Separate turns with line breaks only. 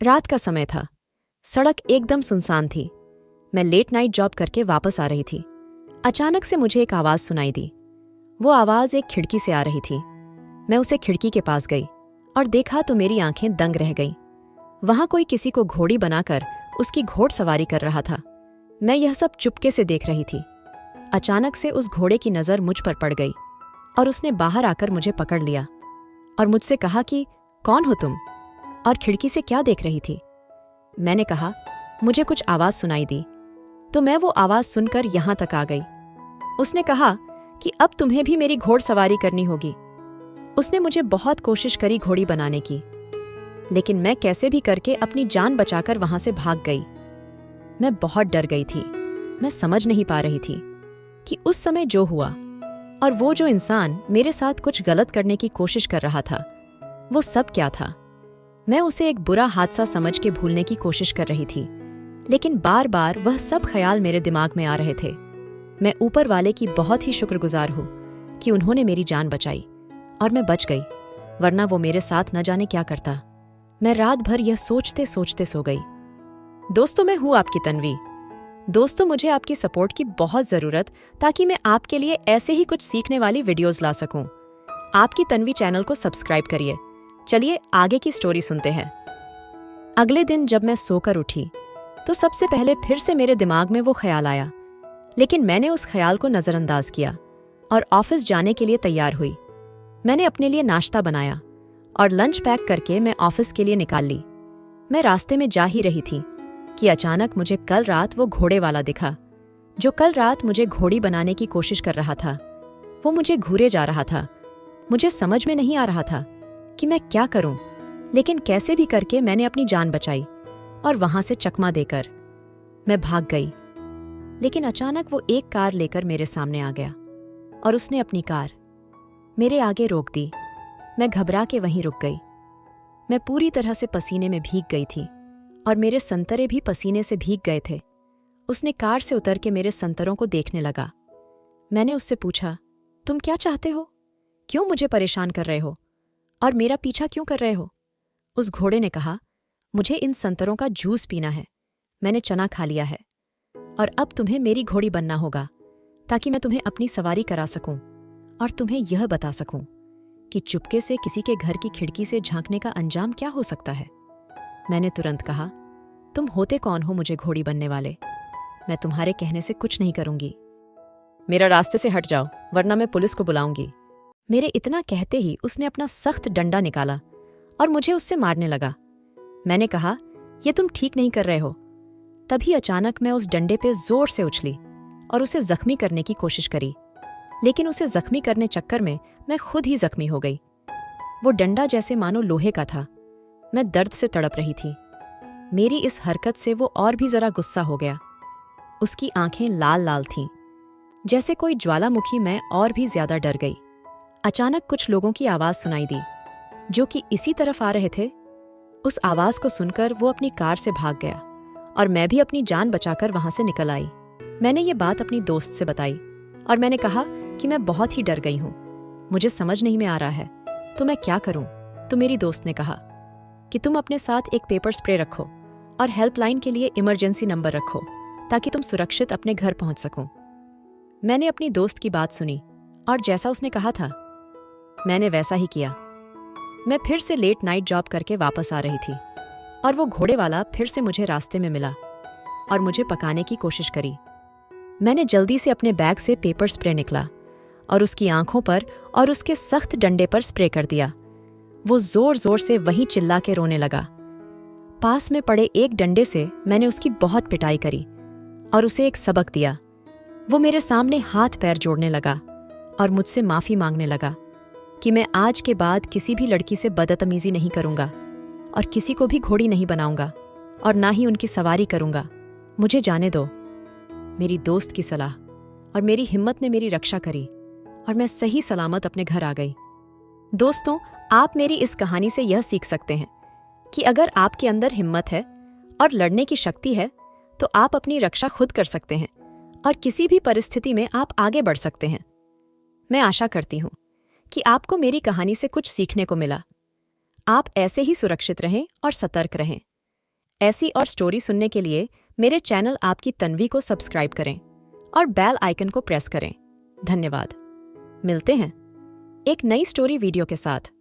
रात का समय था। सड़क एकदम सुनसान थी। मैं लेट नाइट जॉब करके वापस आ रही थी। अचानक से मुझे एक आवाज़ सुनाई दी। वो आवाज़ एक खिड़की से आ रही थी। मैं उसे खिड़की के पास गई और देखा तो मेरी आंखें दंग रह गईं। वहां कोई किसी को घोड़ी बनाकर उसकी घोड़सवारी कर रहा था। मैं यह सब चुपके से देख रही थी। अचानक से उस घोड़े की नज़र मुझ पर पड़ गई और उसने बाहर आकर मुझे पकड़ लिया और मुझसे कहा कि कौन हो तुम और खिड़की से क्या देख रही थी। मैंने कहा मुझे कुछ आवाज़ सुनाई दी तो मैं वो आवाज़ सुनकर यहाँ तक आ गई। उसने कहा कि अब तुम्हें भी मेरी घोड़सवारी करनी होगी। उसने मुझे बहुत कोशिश करी घोड़ी बनाने की, लेकिन मैं कैसे भी करके अपनी जान बचाकर वहां से भाग गई। मैं बहुत डर गई थी। मैं समझ नहीं पा रही थी कि उस समय जो हुआ और वो जो इंसान मेरे साथ कुछ गलत करने की कोशिश कर रहा था, वो सब क्या था। मैं उसे एक बुरा हादसा समझ के भूलने की कोशिश कर रही थी, लेकिन बार बार वह सब ख्याल मेरे दिमाग में आ रहे थे। मैं ऊपर वाले की बहुत ही शुक्रगुजार हूँ कि उन्होंने मेरी जान बचाई और मैं बच गई, वरना वो मेरे साथ न जाने क्या करता। मैं रात भर यह सोचते सोचते सो गई। दोस्तों, मैं हूँ आपकी तन्वी। दोस्तों, मुझे आपकी सपोर्ट की बहुत ज़रूरत ताकि मैं आपके लिए ऐसे ही कुछ सीखने वाली वीडियोस ला सकूं। आपकी तन्वी चैनल को सब्सक्राइब करिए। चलिए आगे की स्टोरी सुनते हैं। अगले दिन जब मैं सोकर उठी तो सबसे पहले फिर से मेरे दिमाग में वो ख्याल आया, लेकिन मैंने उस ख्याल को नज़रअंदाज किया और ऑफिस जाने के लिए तैयार हुई। मैंने अपने लिए नाश्ता बनाया और लंच पैक करके मैं ऑफिस के लिए निकाल ली। मैं रास्ते में जा ही रही थी कि अचानक मुझे कल रात वो घोड़े वाला दिखा, जो कल रात मुझे घोड़ी बनाने की कोशिश कर रहा था। वो मुझे घूरे जा रहा था। मुझे समझ में नहीं आ रहा था कि मैं क्या करूं, लेकिन कैसे भी करके मैंने अपनी जान बचाई और वहां से चकमा देकर मैं भाग गई। लेकिन अचानक वो एक कार लेकर मेरे सामने आ गया और उसने अपनी कार मेरे आगे रोक दी। मैं घबरा के वहीं रुक गई। मैं पूरी तरह से पसीने में भीग गई थी और मेरे संतरे भी पसीने से भीग गए थे। उसने कार से उतर के मेरे संतरों को देखने लगा। मैंने उससे पूछा, तुम क्या चाहते हो? क्यों मुझे परेशान कर रहे हो और मेरा पीछा क्यों कर रहे हो? उस घोड़े ने कहा, मुझे इन संतरों का जूस पीना है। मैंने चना खा लिया है और अब तुम्हें मेरी घोड़ी बनना होगा ताकि मैं तुम्हें अपनी सवारी करा सकूं और तुम्हें यह बता सकूं कि चुपके से किसी के घर की खिड़की से झांकने का अंजाम क्या हो सकता है। मैंने तुरंत कहा, तुम होते कौन हो मुझे घोड़ी बनने वाले? मैं तुम्हारे कहने से कुछ नहीं करूंगी। मेरा रास्ते से हट जाओ, वरना मैं पुलिस को बुलाऊंगी। मेरे इतना कहते ही उसने अपना सख्त डंडा निकाला और मुझे उससे मारने लगा। मैंने कहा, यह तुम ठीक नहीं कर रहे हो। तभी अचानक मैं उस डंडे पे जोर से उछली और उसे जख्मी करने की कोशिश करी, लेकिन उसे जख्मी करने चक्कर में मैं खुद ही जख्मी हो गई। वो डंडा जैसे मानो लोहे का था। मैं दर्द से तड़प रही थी। मेरी इस हरकत से वो और भी जरा गुस्सा हो गया। उसकी आंखें लाल लाल थीं, जैसे कोई ज्वालामुखी। मैं और भी ज्यादा डर गई। अचानक कुछ लोगों की आवाज सुनाई दी, जो कि इसी तरफ आ रहे थे। उस आवाज को सुनकर वो अपनी कार से भाग गया और मैं भी अपनी जान बचाकर वहां से निकल आई। मैंने ये बात अपनी दोस्त से बताई और मैंने कहा कि मैं बहुत ही डर गई हूं। मुझे समझ नहीं में आ रहा है तो मैं क्या करूं। तो मेरी दोस्त ने कहा कि तुम अपने साथ एक पेपर स्प्रे रखो और हेल्पलाइन के लिए इमरजेंसी नंबर रखो ताकि तुम सुरक्षित अपने घर पहुंच सको। मैंने अपनी दोस्त की बात सुनी और जैसा उसने कहा था मैंने वैसा ही किया। मैं फिर से लेट नाइट जॉब करके वापस आ रही थी और वो घोड़े वाला फिर से मुझे रास्ते में मिला और मुझे पकाने की कोशिश करी। मैंने जल्दी से अपने बैग से पेपर स्प्रे निकला और उसकी आंखों पर और उसके सख्त डंडे पर स्प्रे कर दिया। वो जोर जोर से वहीं चिल्ला के रोने लगा। पास में पड़े एक डंडे से मैंने उसकी बहुत पिटाई करी और उसे एक सबक दिया। वो मेरे सामने हाथ पैर जोड़ने लगा और मुझसे माफी मांगने लगा कि मैं आज के बाद किसी भी लड़की से बदतमीजी नहीं करूंगा और किसी को भी घोड़ी नहीं बनाऊंगा और ना ही उनकी सवारी करूंगा। मुझे जाने दो। मेरी दोस्त की सलाह और मेरी हिम्मत ने मेरी रक्षा करी और मैं सही सलामत अपने घर आ गई। दोस्तों, आप मेरी इस कहानी से यह सीख सकते हैं कि अगर आपके अंदर हिम्मत है और लड़ने की शक्ति है तो आप अपनी रक्षा खुद कर सकते हैं और किसी भी परिस्थिति में आप आगे बढ़ सकते हैं। मैं आशा करती हूँ कि आपको मेरी कहानी से कुछ सीखने को मिला। आप ऐसे ही सुरक्षित रहें और सतर्क रहें। ऐसी और स्टोरी सुनने के लिए मेरे चैनल आपकी तन्वी को सब्सक्राइब करें और बेल आइकन को प्रेस करें। धन्यवाद। मिलते हैं एक नई स्टोरी वीडियो के साथ।